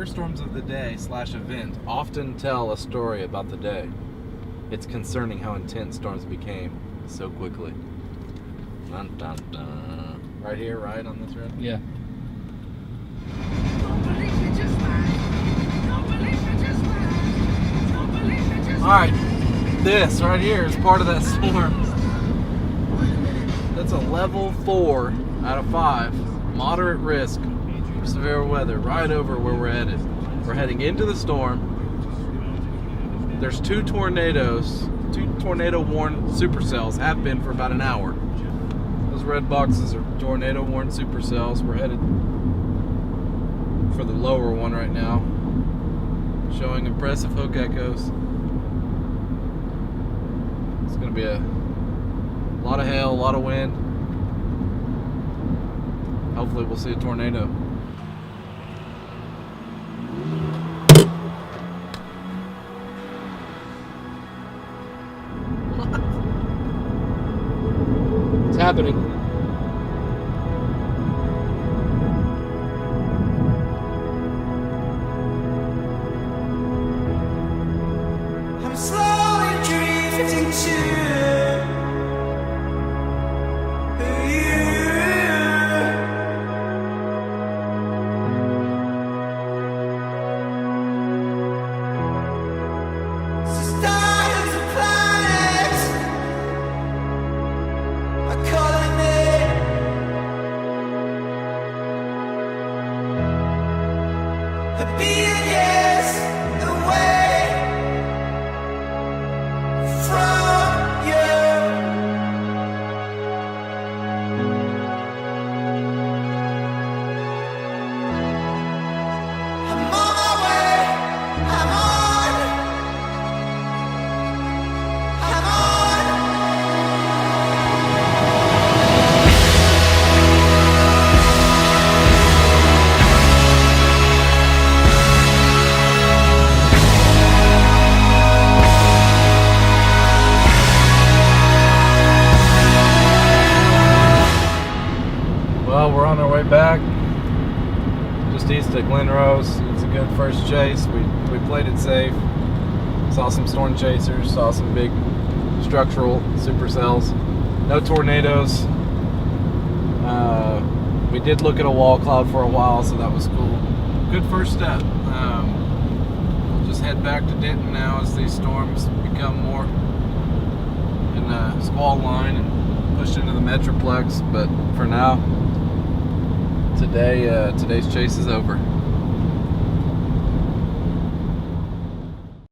first storms of the day / event often tell a story about the day. It's concerning how intense storms became so quickly. Dun, dun, dun. Right here, right on this road? Yeah. Alright, this right here is part of that storm. That's a level 4 out of 5. Moderate risk of severe weather right over where we're headed. We're heading into the storm. There's 2 tornadoes, 2 tornado-warned supercells have been for about an hour. Those red boxes are tornado-warned supercells. We're headed for the lower one right now, showing impressive hook echoes. It's going to be a lot of hail, a lot of wind. Hopefully we'll see a tornado. What? It's happening. I'm slowly drifting to Well, we're on our way back, just east of Glen Rose. It's a good first chase. We played it safe. Saw some storm chasers, saw some big structural supercells. No tornadoes. We did look at a wall cloud for a while, so that was cool. Good first step. We'll just head back to Denton now as these storms become more in the squall line and pushed into the Metroplex. But for now, today's chase is over.